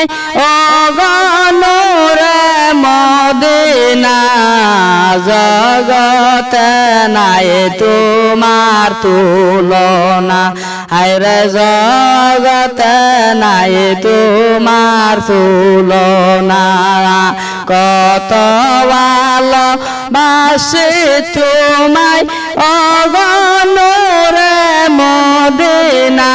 নাই ও গনুরে মদিনা জগতে নাই তোমার তুলনা হায়রে জগতে নাই তোমার তুলনা কত ভালোবাসি তোমায় ও গনুরে মদিনা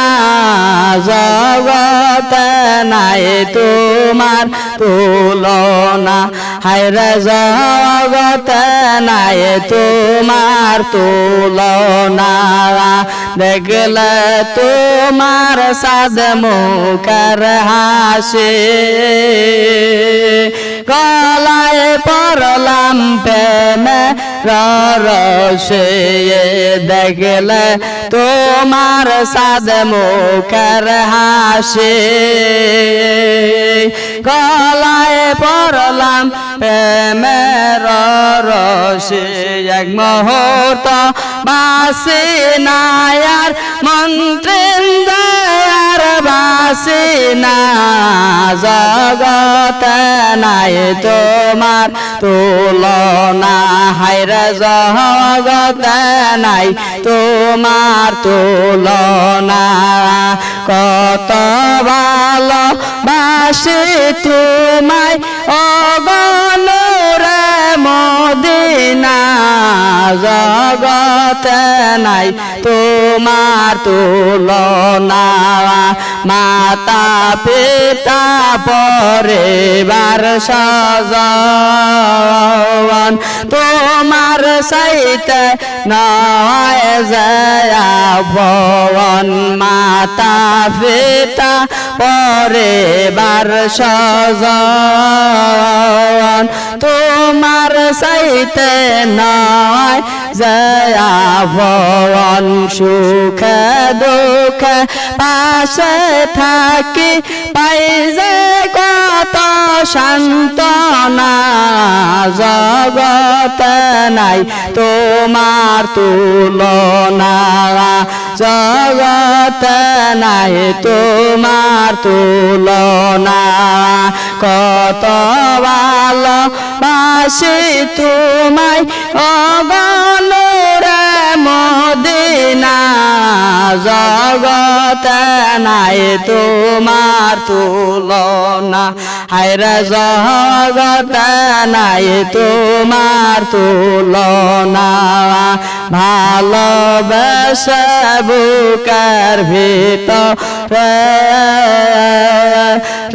জগতে নাই তোমার তুলনা হায়রে জগতে নাই তোমার তুলনা দেখলে তোমার সাদ মুখের হাসি গলায় পড়লাম প্রেমে রসে দেখলে তোমার সাদ মুখের হাসি গলায় পড়লাম প্রেমের রসে এক মুহূর্ত বাসি নায়ার মন্ত্রেন্দ্র বাসি না জগতে নাই তোমার তুলনা হায়রে জগতে নাই তোমার তুলনা কত ভালোবাসি তোমায় ও গনুরে মদিনা জগতে নাই তোমার তুলনা মাতা পিতা পরিবার স্বজন তোমার সাইতে নয় জয়া ভবন মাতা পিতা পরিবার স্বজন তোমার সাইতে নয় জয়া ভবন সুখে দুঃখে পাশে থাকি পাই যে কত সান্ত্বনা জগতে নাই তোমার তুলনা জগতে নাই তোমার তুলনা কত ভালোবাসি তোমায় ও গনুরে মদিনা জগতে নাই তোমার তুলনা হায়রে জগতে নাই তোমার তুলনা ভালোবেসে বুকের ভিতরে